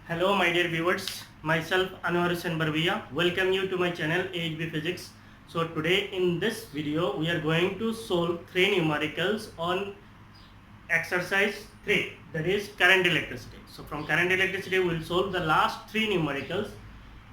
Hello, my dear viewers. Myself Anwar Hussain Barbiya. Welcome you to my channel AHB Physics. So today in this video we are going to solve three numericals on exercise 3, that is current electricity. So from current electricity we will solve the last three numericals.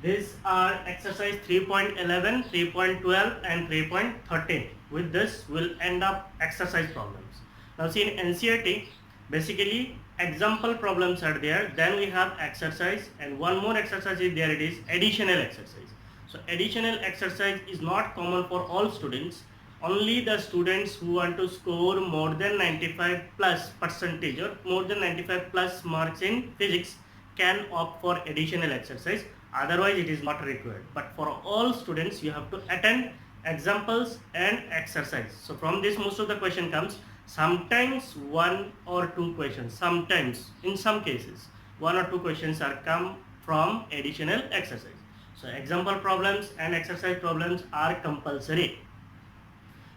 These are exercise 3.11, 3.12 and 3.13. With this we will end up exercise problems. Now see, in NCERT basically example problems are there, then we have exercise, and one more exercise is there, it is additional exercise. So additional exercise is not common for all students. Only the students who want to score more than 95 plus percentage or more than 95 plus marks in physics can opt for additional exercise. Otherwise it is not required. But for all students you have to attend examples and exercise. So from this most of the question comes. Sometimes one or two questions, sometimes in some cases one or two questions are come from additional exercise. So example problems and exercise problems are compulsory.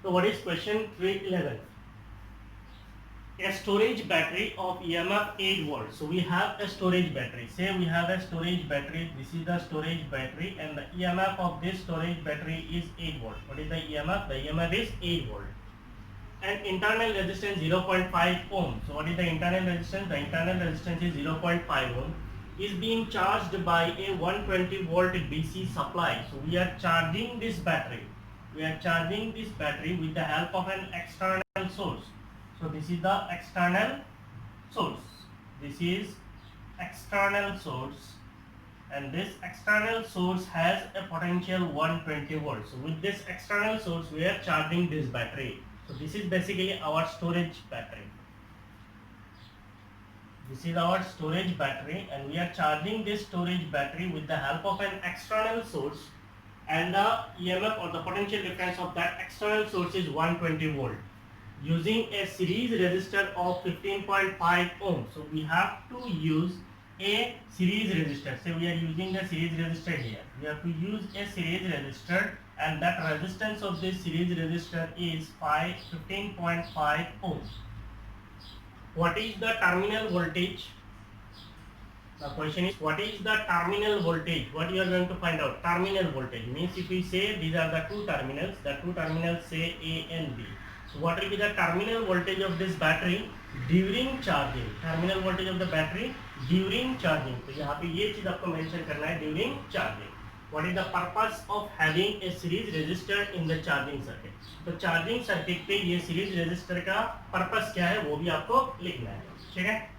So what is question 311? A storage battery of EMF 8 volts. So we have a storage battery. Say we have a storage battery. This is the storage battery and the EMF of this storage battery is 8 volt. What is the EMF? The EMF is 8 volt. And internal resistance 0.5 ohm. So what is the internal resistance? The internal resistance is 0.5 ohm. Is being charged by a 120 volt DC supply. So we are charging this battery. We are charging this battery with the help of an external source. So this is the external source. This is external source. And this external source has a potential 120 volts. So with this external source we are charging this battery. So this is basically our storage battery. This is our storage battery and we are charging this storage battery with the help of an external source, and the EMF or the potential difference of that external source is 120 volt using a series resistor of 15.5 ohm. So we have to use a series resistor. So we are using the series resistor here. We have to use a series resistor and that resistance of this series resistor is 15.5 ohms. What is the terminal voltage? The question is, what is the terminal voltage? What you are going to find out? Terminal voltage means if we say these are the two terminals say A and B. So what will be the terminal voltage of this battery during charging? Terminal voltage of the battery during charging. तो यहाँ पे ये चीज आपको mention करना है during charging. What is the purpose of having a series resistor in the charging circuit? तो charging circuit पे ये series resistor का purpose क्या है वो भी आपको लिखना है, ठीक है?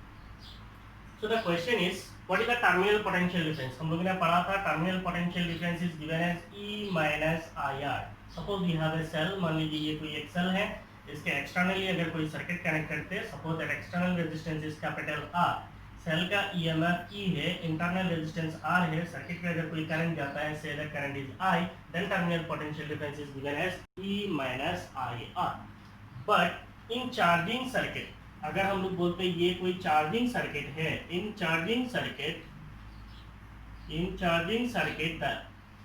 So the question is, what is the terminal potential difference? हम लोगों ने पढ़ा था terminal potential difference is given as E minus IR. Suppose we have a cell, मान लीजिए ये कोई एक cell है, इसके externally अगर कोई circuit connect करते हैं, suppose that external resistance is capital R. Cell का EMF E है, इंटरनल रेजिस्टेंस R है, सर्किट में अगर कोई करंट जाता है, say the current is I, then terminal potential difference is given as E minus IR. But in charging circuit, अगर हम लोग बोलते हैं ये कोई चार्जिंग सर्किट है, in charging circuit the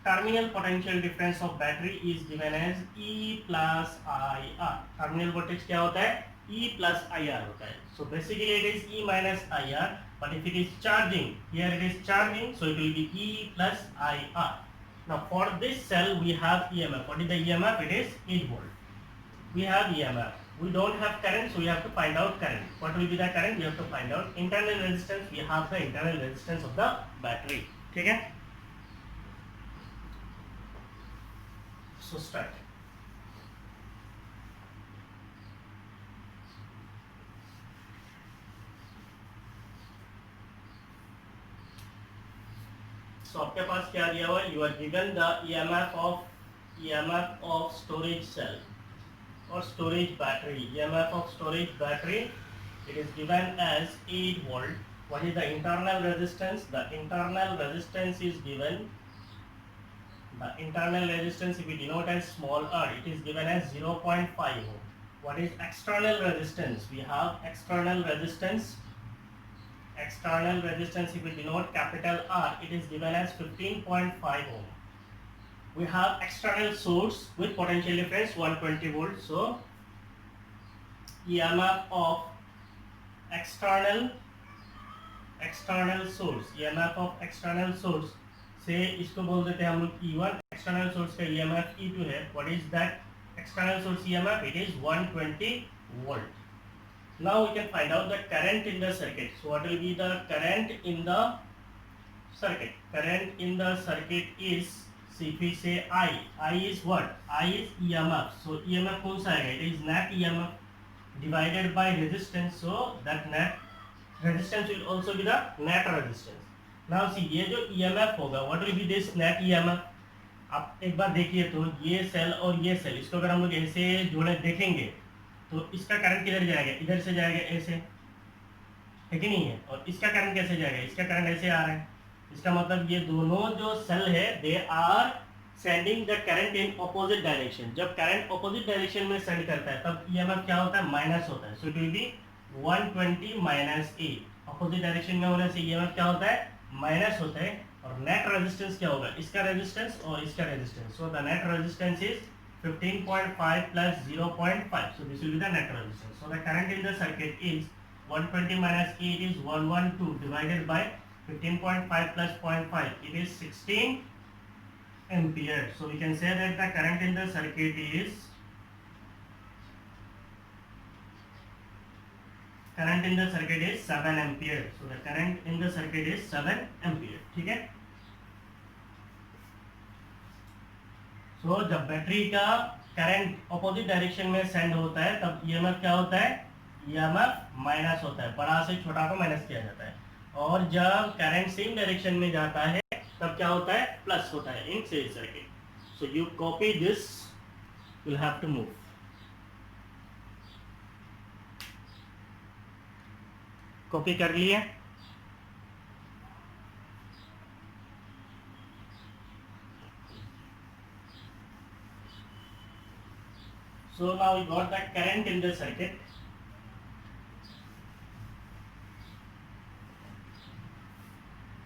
terminal potential difference of battery is given as E plus IR. terminal voltage क्या होता है? E plus IR होता है. So basically it is E minus IR, but if it is charging, here it is charging, so it will be E plus IR. Now for this cell we have EMF. What is the EMF? It is 8 volt. We have EMF. We don't have current, so we have to find out current. What will be the current? We have to find out internal resistance. We have the internal resistance of the battery. ठीक है? So start. So आपके पास क्या दिया हुआ है? You are given the EMF of storage cell or storage battery. EMF of storage battery, it is given as 8 volt. What is the internal resistance? The internal resistance is given. The internal resistance, if we denote as small r, it is given as 0.5 ohm. What is external resistance? We have external resistance. External resistance, if we denote capital R, it is given as 15.5 ohm. We have external source with potential difference 120 volts. So EMF of external external source, EMF of external source से इसको बोल देते हैं हम लोग E1, external source का EMF E2 है. What is that external source EMF? It is 120 volt. Now we can find out the current in the circuit. So what will be the current in the circuit? Current in the circuit is, so if we say I is what? I is EMF. So EMF कौन सा आएगा? It is net EMF divided by resistance. So that net resistance will also be the net resistance. Now see, ये जो EMF होगा, what will be this net EMF? आप एक बार देखिए तो ये सेल और ये सेल, इसको अगर हम लोग ऐसे जोड़े देखेंगे तो इसका करंट किधर जाएगा? इधर से जाएगा ऐसे, है कि नहीं है? और इसका करंट कैसे जाएगा? इसका करंट ऐसे आ रहा है. इसका मतलब ये दोनों जो सेल है they are sending the current in opposite direction. जब करंट ऑपोजिट डायरेक्शन में सेंड करता है तब ईएमएफ क्या होता है? माइनस होता है. So it will be 120 minus A. Opposite direction में होने से ईएमएफ क्या होता है? माइनस होता है. और नेट रेजिस्टेंस क्या होगा? इसका रेजिस्टेंस और इसका resistance. So the net resistance is 15.5 plus 0.5. So this will be the net resistance. So the current in the circuit is 120 minus 8 is 112 divided by 15.5 plus 0.5. It is 16 ampere. So we can say that the current in the circuit is 7 ampere. So the current in the circuit is 7 ampere. ठीक है? So जब battery का current opposite direction में send होता है तब EMF क्या होता है? ईएमएफ माइनस होता है. बड़ा से छोटा को माइनस किया जाता है. और जब करंट सेम डायरेक्शन में जाता है तब क्या होता है? प्लस होता है in series circuit. So you copy this, will have to move. Copy कर लिए? So now we got the current in the circuit.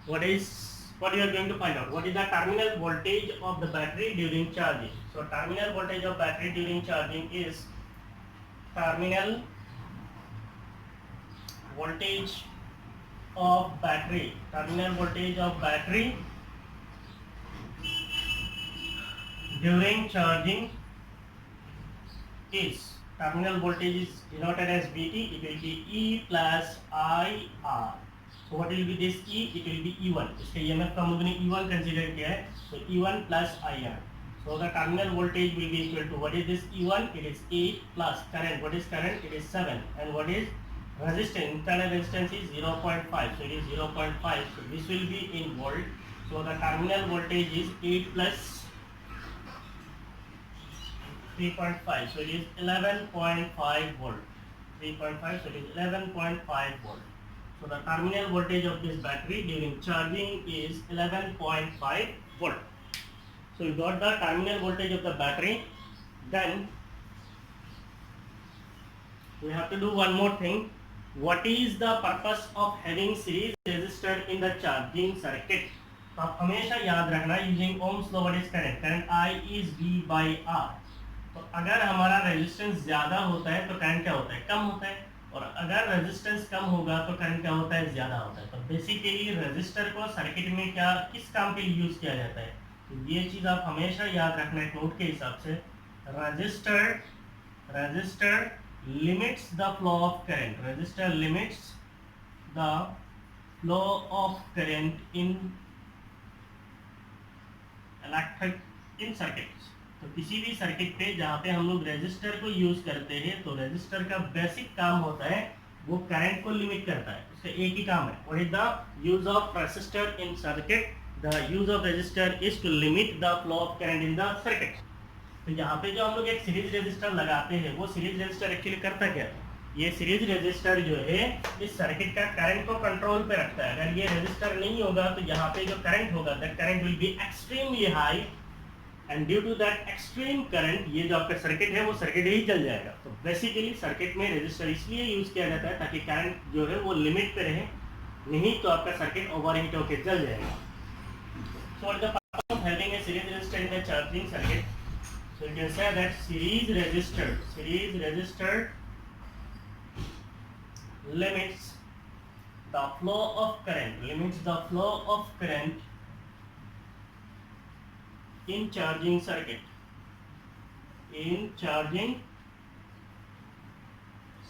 What you are going to find out? What is the terminal voltage of the battery during charging? So terminal voltage of battery during charging is terminal voltage of battery. Terminal voltage of battery during charging is, terminal voltage is denoted as Vt. It will be E plus IR. So what will be this E? It will be E1. इसके EMF का हम लोगों ने E1 consider किया है. So E1 plus IR. So the terminal voltage will be equal to, what is this E1? It is 8 plus current. What is current? It is 7. And what is resistance? Internal resistance is 0.5. So it is 0.5. So this will be in volt. So the terminal voltage is 8 plus 3.5, so it is 11.5 volt. 3.5, so it is 11.5 volt. So the terminal voltage of this battery during charging is 11.5 volt. So you got the terminal voltage of the battery. Then we have to do one more thing. What is the purpose of having series resistor in the charging circuit? तो आप हमेशा याद रखना, using Ohm's law, what is current? Current I is V by R. तो अगर हमारा resistance ज़्यादा होता है तो करंट क्या होता है? कम होता है. और अगर रेजिस्टेंस कम होगा तो करंट क्या होता है? ज़्यादा होता है. तो बेसिकली रेजिस्टर को सर्किट में क्या किस काम के लिए यूज़ किया जाता है? तो ये चीज़ आप हमेशा याद रखना है नोट के हिसाब से. Register limits the flow of current. Register limits the flow of current in electric in circuits. तो किसी भी सर्किट पे जहाँ पे हम लोग रेजिस्टर को यूज करते हैं तो रेजिस्टर का बेसिक काम होता है वो करंट को लिमिट करता है. उसका एक ही काम है. What is the use of resistor in circuit? The use of resistor is to limit the flow of current in the circuit. तो यहाँ पे जो हम लोग एक सीरीज रेजिस्टर लगाते हैं वो सीरीज रेजिस्टर एक्चुअली करता क्या है? ये सीरीज रेजिस्टर जो है इस सर्किट का करंट को कंट्रोल पे रखता है. अगर ये रेजिस्टर नहीं होगा तो यहाँ पे जो करंट होगा that current will be extremely high and due to that extreme current ये जो आपका सर्किट है वो सर्किट ही जल जाएगा. तो बेसिकली सर्किट में रेजिस्टर इसलिए यूज किया जाता है ताकि करंट जो है वो लिमिट पे रहे, नहीं तो आपका सर्किट ओवरहीट होकर जल जाएगा. So what the purpose of having a series resistor in the charging circuit? So you can say that series resistor limits the flow of current, limits the flow of current in charging circuit, in charging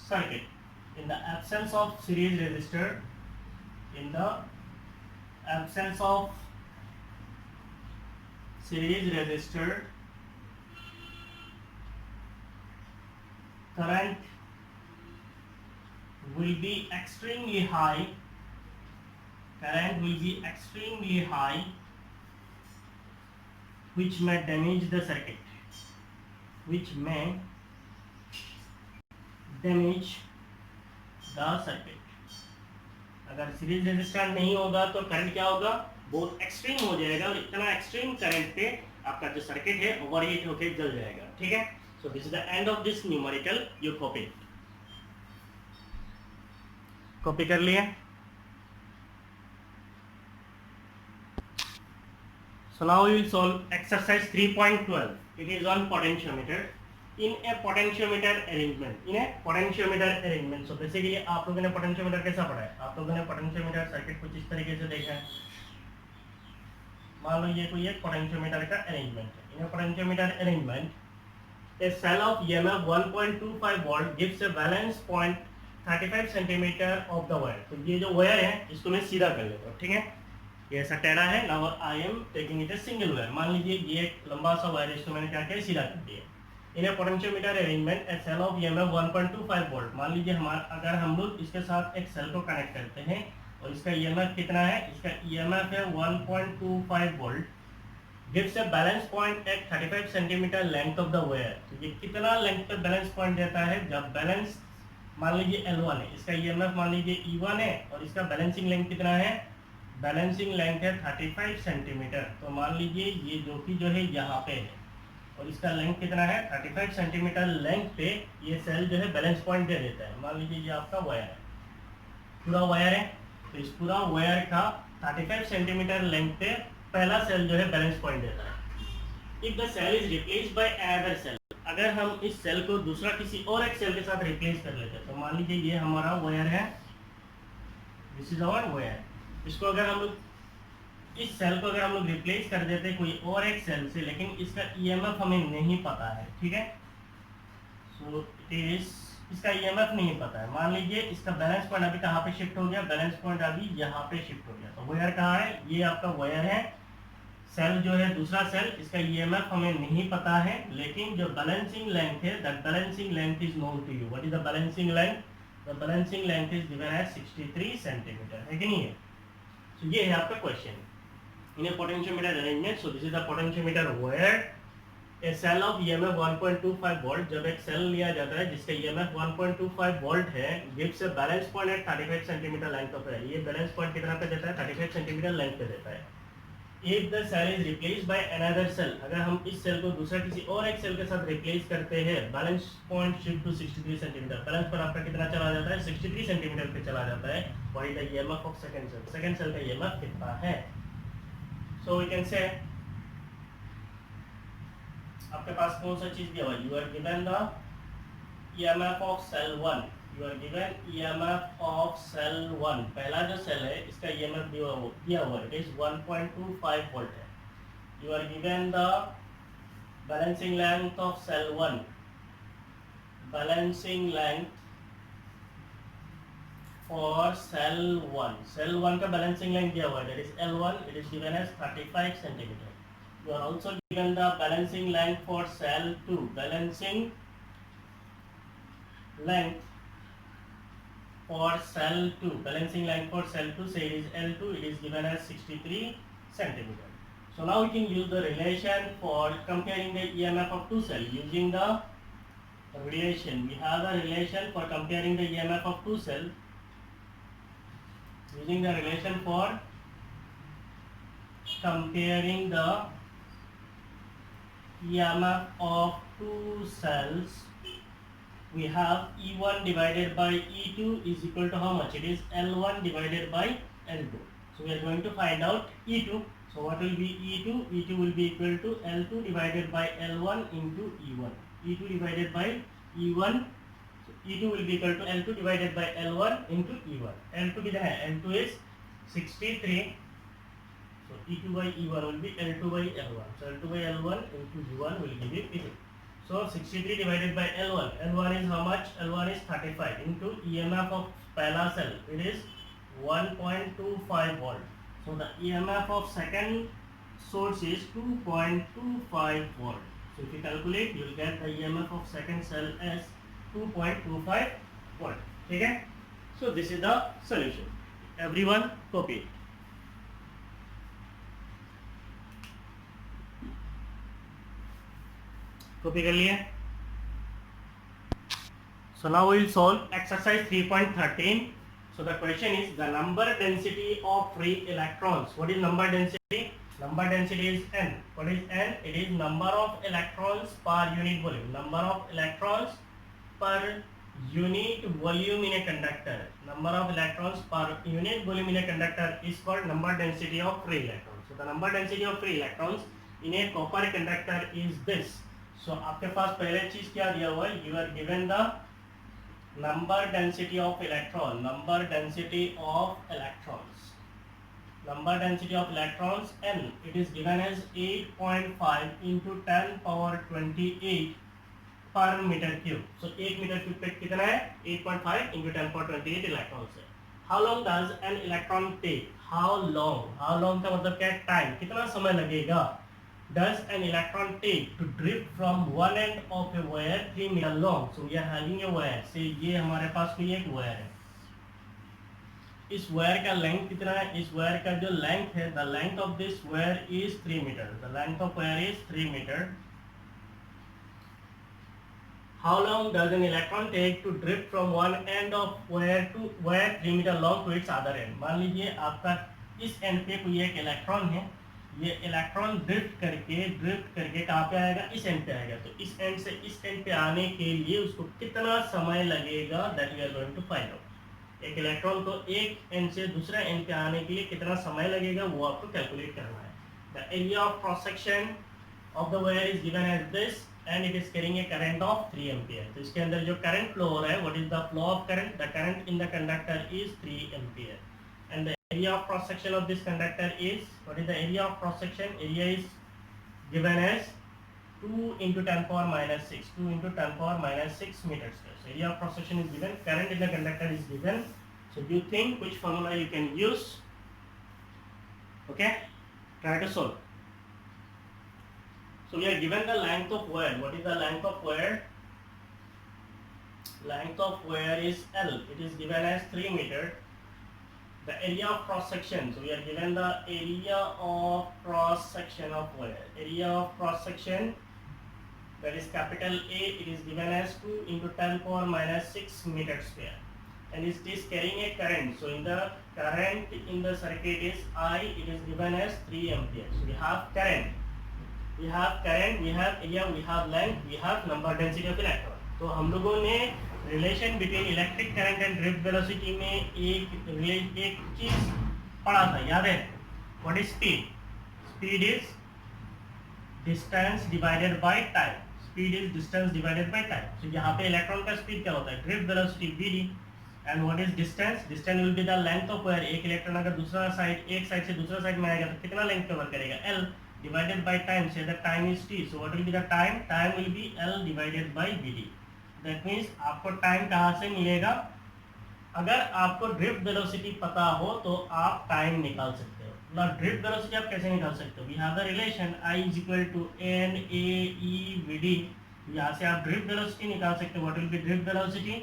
circuit, in the absence of series resistor, in the absence of series resistor, current will be extremely high, current will be extremely high, which may damage the circuit, which may damage the circuit. अगर series resistance नहीं होगा तो current क्या होगा, बहुत extreme हो जाएगा और इतना एक्सट्रीम करंट पे आपका जो सर्किट है ओवरहीट होकर जल जाएगा. ठीक है. सो this is the end of this numerical. You copy कर लिए. So now we will solve exercise 3.12. It is on potentiometer. In a potentiometer arrangement. In a potentiometer arrangement. So basically आप लोगों ने potentiometer कैसा पढ़ा है? आप लोगों ने potentiometer सर्किट कुछ इस तरीके से देखा है. मान लो ये कोई एक potentiometer का arrangement है. In a potentiometer arrangement, a cell of EMF 1.25 volt gives a valence point 35 centimeter of the wire. तो ये जो वायर है इसको मैं सीधा कर लेता हूँ. ठीक है. ये ऐसा टेढ़ा है. Now I am taking it a single wire. मान लीजिए ये एक लंबा सा वायर है, इसको मैंने क्या किया, सीधा कर दिया. In a potentiometer arrangement a cell of EMF 1.25 volt. मान लीजिए अगर हम लोग इसके साथ एक सेल को कनेक्ट करते हैं और इसका EMF कितना है, इसका EMF है 1.25 volt. Gives a balance point at 35 centimetre length of the wire. तो ये कितना लेंथ पे बैलेंस पॉइंट देता है, जब बैलेंस मान लीजिए L1 है, इसका EMF मान लीजिए E1 है और इसका बैलेंसिंग लेंथ कितना है, बैलेंसिंग लेंथ है 35 सेंटीमीटर. तो मान लीजिए ये जो है यहाँ पे है और इसका लेंथ कितना है 35 सेंटीमीटर लेंथ पे ये सेल जो है बैलेंस पॉइंट दे देता है. मान लीजिए ये आपका वायर है, पूरा वायर है. तो इस पूरा वायर का 35 सेंटीमीटर लेंथ पे पहला सेल जो है बैलेंस पॉइंट देता है. If the cell is replaced by another cell, अगर हम इस सेल को दूसरा किसी और एक सेल के साथ रिप्लेस कर लेते हैं, तो मान लीजिए ये हमारा वायर है, दिस इज आवर वायर. इसको अगर हम लोग इस सेल को अगर हम लोग रिप्लेस कर देते कोई और एक सेल से, लेकिन इसका EMF हमें नहीं पता है. ठीक है. सो इट इज, इसका EMF नहीं पता है. मान लीजिए इसका बैलेंस पॉइंट अभी कहाँ पे शिफ्ट हो गया, बैलेंस पॉइंट अभी यहाँ पे शिफ्ट हो गया. तो वायर कहाँ है, ये आपका वायर है. सेल जो है दूसरा सेल, इसका EMF हमें नहीं पता है, लेकिन जो बैलेंसिंग लेंथ है, that balancing length is known to you. What is the balancing length? The balancing length is given as 63 centimetre. है कि नहीं है? So ये है आपका question. In a potentiometer arrangement, so this is the potentiometer wire a cell of EMF 1.25 volt. जब एक cell लिया जाता है जिसका EMF 1.25 वोल्ट है, gives a balance point at 35 centimetre length of है. ये बैलेंस पॉइंट कितना पे देता है, 35 सेंटीमीटर लेंथ पे देता है. If the cell is replaced by another cell, अगर हम इस सेल को दूसरा किसी और एक सेल के साथ रिप्लेस करते हैं, balance point shift to 63 centimetre. Balance पर आपका कितना चला जाता है, 63 सेंटीमीटर पे चला जाता है. What is the EMF of second cell? Second cell का EMF कितना है? सो वी कैन से आपके पास कौन सा चीज दिया हुआ है, you are given the EMF of cell 1. You are given EMF of cell 1. पहला जो सेल है इसका EMF दिया हुआ है, इट इज 1.25 वोल्ट है. You are given the balancing length of cell 1. Balancing length for cell 1. Cell 1 का balancing length दिया हुआ है, that is L1. It is given as 35 centimetre. You are also given the balancing length for cell 2. Balancing length for cell 2, balancing length for cell 2, say it is L2, it is given as 63 centimeter. So now we can use the relation for comparing the EMF of two cells. Using the relation, we have a relation for comparing the EMF of two cells. Using the relation for comparing the EMF of two cells, we have E1 divided by E2 is equal to how much? It is L1 divided by L2. So we are going to find out E2. So what will be E2? E2 will be equal to L2 divided by L1 into E1. E2 divided by E1. So E2 will be equal to L2 divided by L1 into E1. L2 कितना है? L2 is 63. So E2 by E1 will be L2 by L1. So L2 by L1 into U1 will give you E2. So 63 divided by L1. L1 is how much? L1 is 35 into EMF of पहला cell. It is 1.25 volt. So the EMF of second source is 2.25 volt. So if you calculate, you will get the EMF of second cell as 2.25 volt. Okay? So this is the solution. Everyone copy it. Copy कर लिए? So now we will solve exercise 3.13. So the question is the number density of free electrons. What is number density? Number density is N. What is N? It is number of electrons per unit volume. Number of electrons per unit volume in a conductor. Number of electrons per unit volume in a conductor is called number density of free electrons. So the number density of free electrons in a copper conductor is this. So आपके पास पहले चीज क्या दिया हुआ है? You are given the number density of electron. Number density of electrons. Number density of electrons N. It is given as 8.5 into 10 power 28 per meter cube. So 1 meter cube पे कितना है? 8.5 into 10 power 28 electrons है. How long does an electron take? How long? How long का मतलब क्या है? Time. कितना समय लगेगा? Does an electron take to drift from one end of a wire 3 meter long? So we are having a wire. Say ये हमारे पास कोई एक wire है. इस वायर का लेंथ कितना है? इस वायर का जो लेंथ है, the length of this wire is 3 meter. The length of wire is 3 meter. How long does an electron take to drift from one end of wire to wire 3 meter long to its other end? मान लीजिए आपका इस and पे कोई एक electron है. ये electron drift करके कहाँ पे आएगा? इस एंड पे आएगा. तो इस एंड से इस एंड पे आने के लिए उसको कितना समय लगेगा? That we are going to find out. एक इलेक्ट्रॉन को एक एंड से दूसरा एंड पे आने के लिए कितना समय लगेगा वो आपको कैलकुलेट करना है. The area of cross section of the wire is given as this and it is carrying a current of 3 ampere. तो इसके अंदर जो करंट फ्लो हो रहा है, what is the flow of current? The current in the conductor is 3 ampere. And द area of cross section of this conductor is, what is the area of cross section? Area is given as 2 into 10 power minus 6. 2 into 10 power minus 6 meters square. So area of cross section is given. Current in the conductor is given. So you think which formula you can use? Okay, try to solve. So we are given the length of wire. What is the length of wire? Length of wire is L. It is given as 3 meter. The area of cross section. So we are given the area of cross section of wire. Area of cross section, that is capital A. It is given as 2 into 10 power minus 6 meter square. And it is carrying a current. So in the current in the circuit is I. It is given as 3 ampere. So we have current. We have current. We have area. We have length. We have number density of electron. तो हम लोगों ने relation between electric current and drift velocity में एक चीज पढ़ा था, याद है? What is speed? Speed is distance divided by time. Speed is distance divided by time. तो यहाँ पे इलेक्ट्रॉन का स्पीड क्या होता है? Drift velocity vd. And what is distance? Distance will be the length of wire. एक electron अगर एक साइड से दूसरा साइड में आएगा तो कितना लेंथ कवर करेगा? L divided by time. Say the time is t. So what will be the time? Time will be L divided by vd. That means आपको टाइम कहाँ से मिलेगा? अगर आपको ड्रिफ्ट वेलोसिटी पता हो तो आप टाइम निकाल सकते हो. ना ड्रिफ्ट वेलोसिटी आप कैसे निकाल सकते हो? We have the relation I is equal to n A e v d. यहाँ से आप ड्रिफ्ट वेलोसिटी निकाल सकते हो. What will be drift velocity?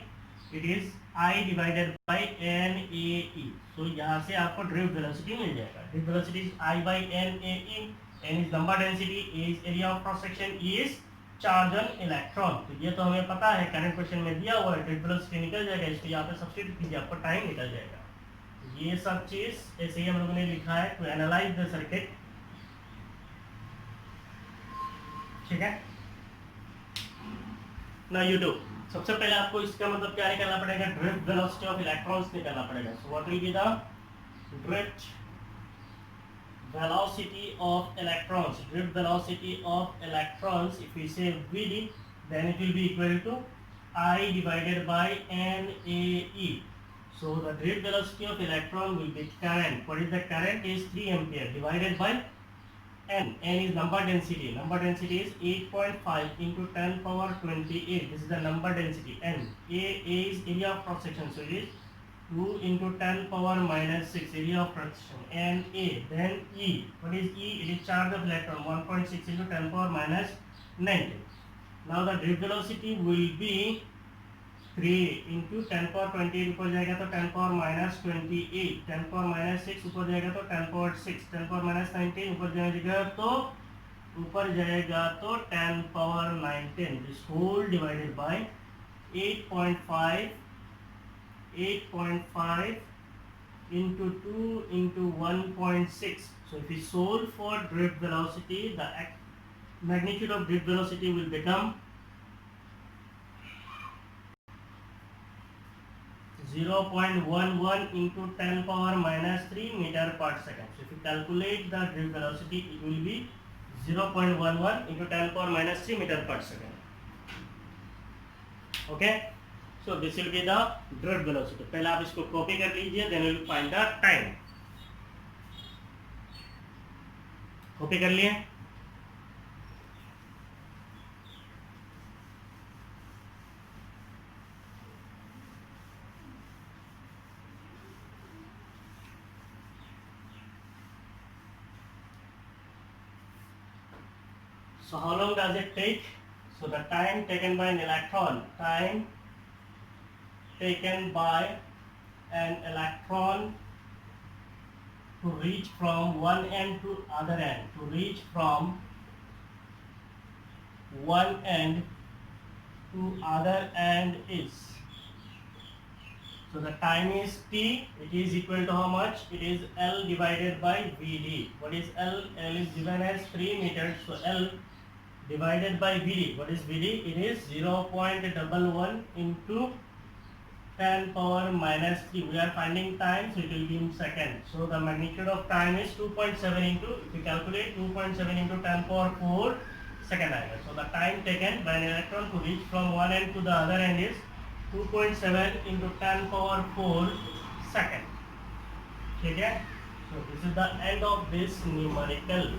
It is I divided by n A e. So यहाँ से आपको ड्रिफ्ट वेलोसिटी मिल जाएगा. Drift velocity is I by n A e. N is number density, A is area of cross section, e is charge on electron. तो ये तो हमें पता है, करंट क्वेश्चन में दिया हुआ है. ड्रिफ्ट वेलोसिटी निकल जाएगा, इसको यहाँ पे सब्स्टिट्यूट कीजिए, आपको टाइम निकल जाएगा. ये सब चीज ऐसे ही हम लोगों ने लिखा है टू एनालाइज द सर्किट. ठीक है ना? You do. सबसे पहले आपको इसका मतलब क्या निकालना पड़ेगा? ड्रिफ्ट वेलोसिटी ऑफ इलेक्ट्रॉन्स निकालना पड़ेगा. So what will be the drift velocity of electrons? Drift velocity of electrons, if we say vd, then it will be equal to I divided by NAE. So the drift velocity of electron will be current. What is the current? Is 3 ampere divided by N. N is number density. Number density is 8.5 into 10 power 28. This is the number density. N. A is area of cross section. So it is 2 into 10 power minus 6 area of cross section. N A. Then E. What is E? It is charge of electron. 1.6 into 10 power minus 19. Now the drift velocity will be 3 into 10 power 28 ऊपर जाएगा तो 10 power minus 28, 10 power minus 6 ऊपर जाएगा तो 10 power 6, 10 power minus 19 ऊपर जाएगा तो 10 power 19. This whole divided by 8.5 into 2 into 1.6. So if we solve for drift velocity, the magnitude of drift velocity will become 0.11 into 10 power minus 3 meter per second. So if you calculate the drift velocity, it will be 0.11 into 10 power minus 3 meter per second. Okay, so this will be the drift velocity. पहले आप इसको copy कर लीजिए, then we will find the time. Copy कर लिए? So how long does it take? So the time taken by an electron, time taken by an electron to reach from one end to other end, to reach from one end to other end is. So the time is T, it is equal to how much? It is L divided by VD. What is L? L is given as 3 meters, so L divided by VD. What is VD? It is 0.11 into 10 power minus 3. We are finding time, so it will be in seconds. So the magnitude of time is 2.7 into, if you calculate 2.7 into 10 power 4 second angle. So the time taken by an electron to reach from one end to the other end is 2.7 into 10 power 4 second. ठीक है? So this is the end of this numerical.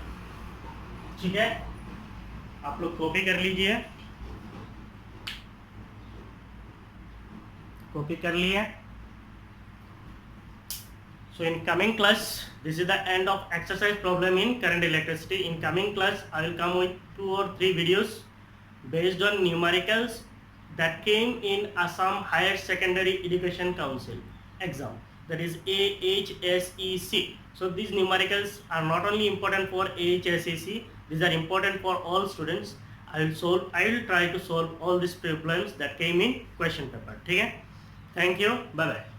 ठीक है? आप लोग copy कर लीजिए, copy कर लिए. So in coming class, this is the end of exercise problem in current electricity. In coming class, I will come with 2 or 3 videos based on numericals that came in Assam Higher Secondary Education Council exam, that is AHSEC. So these numericals are not only important for AHSEC, these are important for all students. I will try to solve all these problems that came in question paper. ठीक है? Thank you. Bye bye.